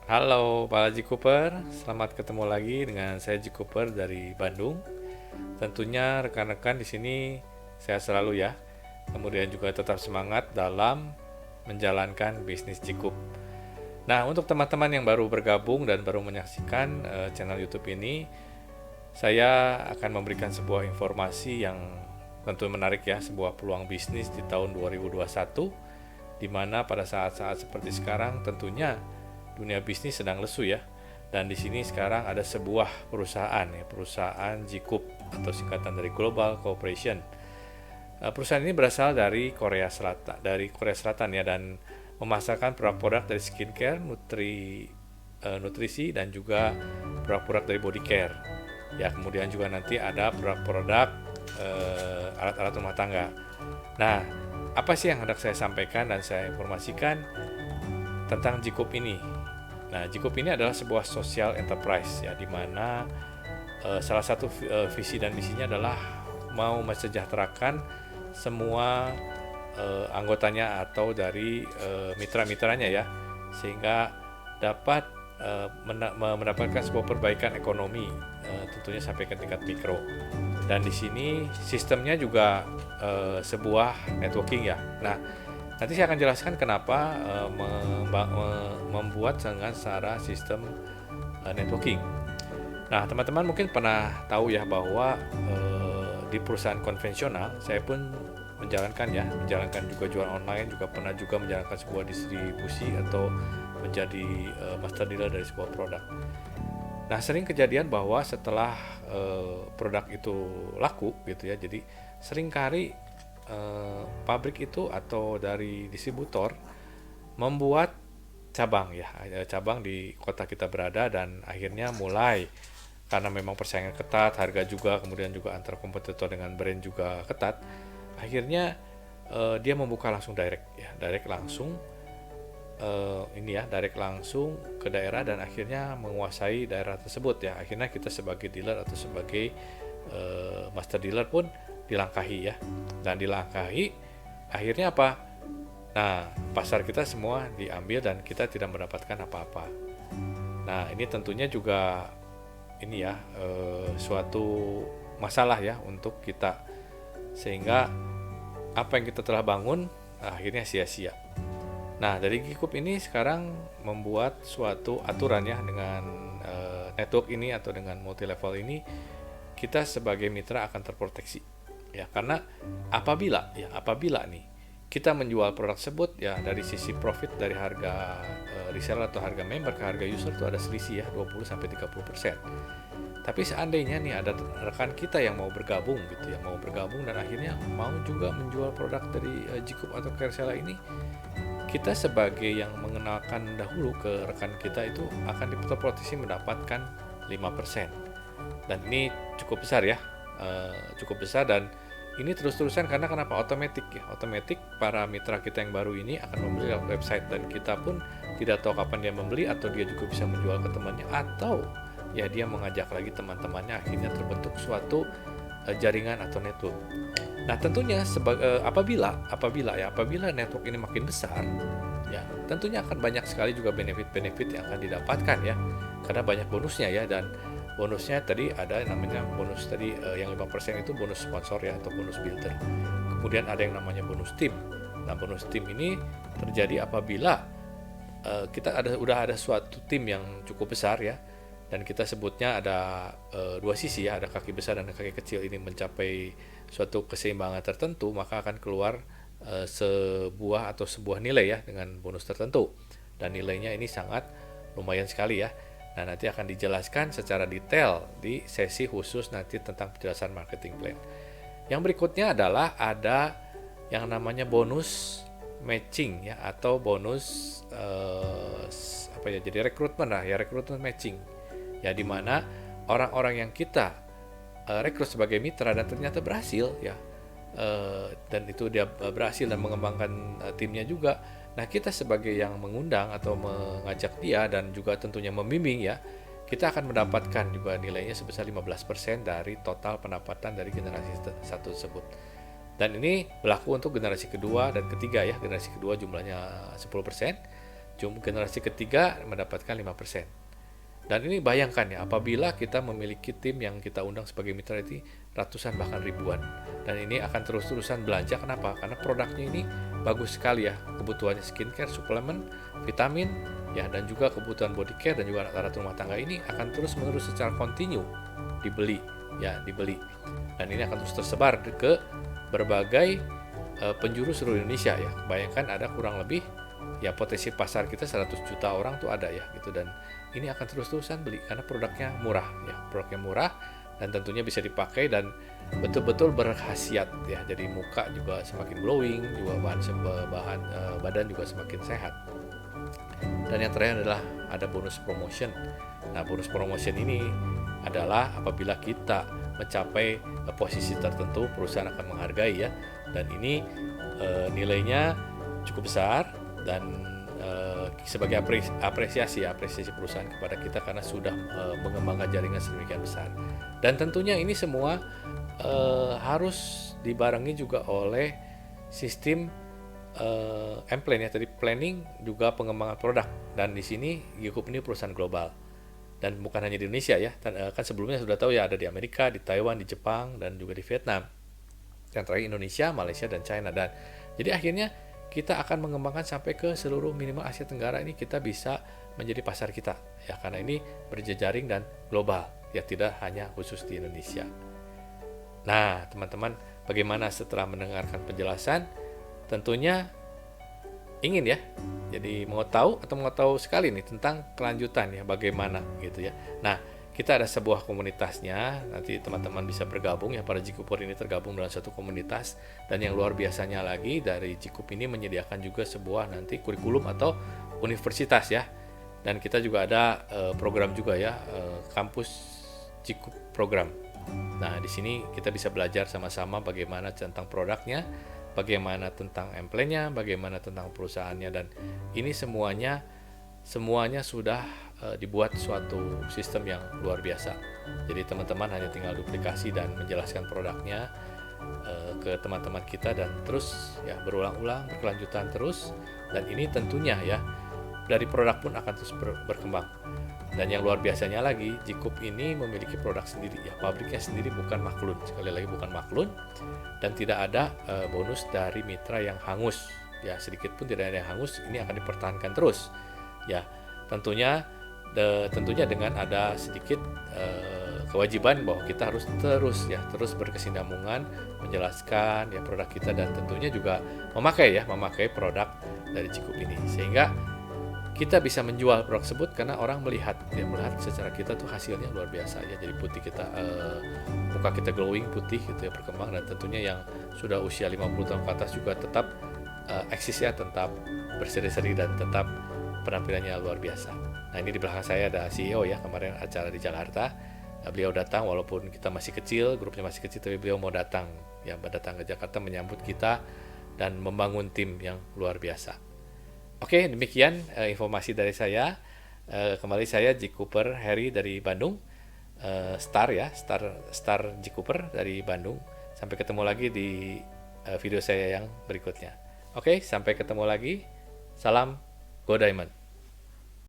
Halo Pak Haji Cooper, selamat ketemu lagi dengan saya Haji Cooper dari Bandung. Tentunya rekan-rekan di sini saya selalu ya, kemudian juga tetap semangat dalam menjalankan bisnis Cikup. Nah, untuk teman-teman yang baru bergabung dan baru menyaksikan channel YouTube ini, saya akan memberikan sebuah informasi yang tentu menarik ya, sebuah peluang bisnis di tahun 2021, di mana pada saat-saat seperti sekarang tentunya dunia bisnis sedang lesu ya. Dan di sini sekarang ada sebuah perusahaan ya, perusahaan Jikup atau singkatan dari Global Corporation. Perusahaan ini berasal dari Korea Selatan ya, dan memasarkan produk-produk dari skincare, nutrisi dan juga produk-produk dari body care. Ya, kemudian juga nanti ada produk-produk alat-alat rumah tangga. Nah, apa sih yang hendak saya sampaikan dan saya informasikan tentang Jikup ini? Nah, Jikup ini adalah sebuah social enterprise ya, di mana salah satu visi dan misinya adalah mau mensejahterakan semua anggotanya atau dari mitra-mitranya ya, sehingga dapat mendapatkan sebuah perbaikan ekonomi, tentunya sampai ke tingkat mikro. Dan di sini sistemnya juga sebuah networking ya. Nah, nanti saya akan jelaskan kenapa membuat dengan secara sistem networking. Nah, teman-teman mungkin pernah tahu ya bahwa di perusahaan konvensional saya pun menjalankan juga jualan online, juga pernah juga menjalankan sebuah distribusi atau menjadi master dealer dari sebuah produk. Nah, sering kejadian bahwa setelah produk itu laku gitu ya, jadi seringkali pabrik itu atau dari distributor membuat cabang ya, cabang di kota kita berada, dan akhirnya mulai karena memang persaingan ketat, harga juga, kemudian juga antar kompetitor dengan brand juga ketat, akhirnya dia membuka langsung direct langsung direct langsung ke daerah, dan akhirnya menguasai daerah tersebut ya. Akhirnya kita sebagai dealer atau sebagai master dealer pun dilangkahi ya, dan dilangkahi akhirnya apa? Nah, pasar kita semua diambil dan kita tidak mendapatkan apa-apa. Nah, ini tentunya juga ini ya, suatu masalah ya untuk kita, sehingga apa yang kita telah bangun akhirnya sia-sia. Nah, dari Gikup ini sekarang membuat suatu aturan ya, dengan network ini atau dengan multi level ini, kita sebagai mitra akan terproteksi ya, karena apabila nih kita menjual produk tersebut ya, dari sisi profit dari harga reseller atau harga member ke harga user itu ada selisih ya 20-30%. Tapi seandainya nih ada rekan kita yang mau bergabung gitu ya, mau bergabung dan akhirnya mau juga menjual produk dari Jikup atau Kersela ini, kita sebagai yang mengenalkan dahulu ke rekan kita itu akan terproteksi mendapatkan 5%. Dan ini cukup besar ya, cukup besar, dan ini terus-terusan karena kenapa? Otomatis ya, otomatis para mitra kita yang baru ini akan membeli lewat website, dan kita pun tidak tahu kapan dia membeli, atau dia juga bisa menjual ke temannya, atau ya dia mengajak lagi teman-temannya, akhirnya terbentuk suatu jaringan atau network. Nah, tentunya apabila network ini makin besar, ya tentunya akan banyak sekali juga benefit-benefit yang akan didapatkan ya, karena banyak bonusnya ya. Dan bonusnya tadi ada yang namanya bonus tadi, yang 5% itu bonus sponsor ya, atau bonus builder. Kemudian ada yang namanya bonus tim. Nah, bonus tim ini terjadi apabila udah ada suatu tim yang cukup besar ya, dan kita sebutnya ada dua sisi ya, ada kaki besar dan kaki kecil, ini mencapai suatu keseimbangan tertentu, maka akan keluar sebuah nilai ya, dengan bonus tertentu, dan nilainya ini sangat lumayan sekali ya. Nah, nanti akan dijelaskan secara detail di sesi khusus nanti tentang penjelasan marketing plan. Yang berikutnya adalah ada yang namanya bonus matching ya, atau bonus jadi rekrutmen lah ya, rekrutmen matching ya, dimana orang-orang yang kita rekrut sebagai mitra dan ternyata berhasil ya, dan itu dia berhasil dan mengembangkan timnya juga. Nah, kita sebagai yang mengundang atau mengajak dia dan juga tentunya membimbing ya, kita akan mendapatkan juga nilainya sebesar 15% dari total pendapatan dari generasi satu tersebut. Dan ini berlaku untuk generasi kedua dan ketiga ya. Generasi kedua jumlahnya 10%, generasi ketiga mendapatkan 5%. Dan ini bayangkan ya, apabila kita memiliki tim yang kita undang sebagai mitra itu ratusan bahkan ribuan. Dan ini akan terus-terusan belanja. Kenapa? Karena produknya ini bagus sekali ya. Kebutuhannya skincare, suplemen, vitamin, ya, dan juga kebutuhan body care dan juga alat-alat rumah tangga ini akan terus-menerus secara kontinu dibeli. Dan ini akan terus tersebar ke berbagai penjuru seluruh Indonesia ya. Bayangkan ada kurang lebih ya potensi pasar kita 100 juta orang tuh ada ya gitu, dan ini akan terus-terusan beli karena produknya murah ya, dan tentunya bisa dipakai dan betul-betul berkhasiat ya. Jadi muka juga semakin glowing, juga badan juga semakin sehat. Dan yang terakhir adalah ada bonus promotion. Nah, bonus promotion ini adalah apabila kita mencapai posisi tertentu, perusahaan akan menghargai ya, dan ini nilainya cukup besar dan sebagai apresiasi perusahaan kepada kita karena sudah mengembangkan jaringan sedemikian besar. Dan tentunya ini semua harus dibarengi juga oleh sistem M-Plan ya, tadi planning juga pengembangan produk. Dan di sini Gikup ini perusahaan global dan bukan hanya di Indonesia ya, kan sebelumnya sudah tahu ya, ada di Amerika, di Taiwan, di Jepang, dan juga di Vietnam. Yang terakhir Indonesia, Malaysia, dan China. Dan jadi akhirnya kita akan mengembangkan sampai ke seluruh minimal Asia Tenggara ini, kita bisa menjadi pasar kita ya, karena ini berjejaring dan global ya, tidak hanya khusus di Indonesia. Nah teman-teman, bagaimana setelah mendengarkan penjelasan? Tentunya ingin ya, jadi mau tahu sekali nih tentang kelanjutan ya, bagaimana gitu ya. Nah, kita ada sebuah komunitasnya, nanti teman-teman bisa bergabung ya, para Jikuper ini tergabung dalam satu komunitas. Dan yang luar biasanya lagi, dari Jikup ini menyediakan juga sebuah nanti kurikulum atau universitas ya. Dan kita juga ada program juga ya, kampus Jikup program. Nah, di sini kita bisa belajar sama-sama bagaimana tentang produknya, bagaimana tentang M-Plan-nya, bagaimana tentang perusahaannya, dan ini semuanya sudah dibuat suatu sistem yang luar biasa. Jadi teman-teman hanya tinggal duplikasi dan menjelaskan produknya ke teman-teman kita, dan terus ya berulang-ulang, berkelanjutan terus. Dan ini tentunya ya, dari produk pun akan terus berkembang. Dan yang luar biasanya lagi, Jikup ini memiliki produk sendiri ya, pabriknya sendiri, bukan maklun. Sekali lagi bukan maklun, dan tidak ada bonus dari mitra yang hangus ya, sedikit pun tidak ada yang hangus. Ini akan dipertahankan terus ya, tentunya dengan ada sedikit kewajiban bahwa kita harus terus berkesinambungan menjelaskan ya produk kita, dan tentunya juga memakai produk dari Jikup ini, sehingga kita bisa menjual produk tersebut karena orang melihat secara kita tuh hasilnya luar biasa ya. Jadi putih kita, muka kita glowing, putih gitu ya, berkembang, dan tentunya yang sudah usia 50 tahun ke atas juga tetap eksisnya tetap berseri-seri dan tetap penampilannya luar biasa. Nah, ini di belakang saya ada CEO ya, kemarin acara di Jakarta. Beliau datang walaupun kita masih kecil, grupnya masih kecil, tapi beliau mau datang ke Jakarta menyambut kita dan membangun tim yang luar biasa. Oke, demikian informasi dari saya. Kembali saya Jikuper Heri dari Bandung, Star Jikuper dari Bandung. Sampai ketemu lagi di video saya yang berikutnya. Oke, sampai ketemu lagi. Salam Go Diamond.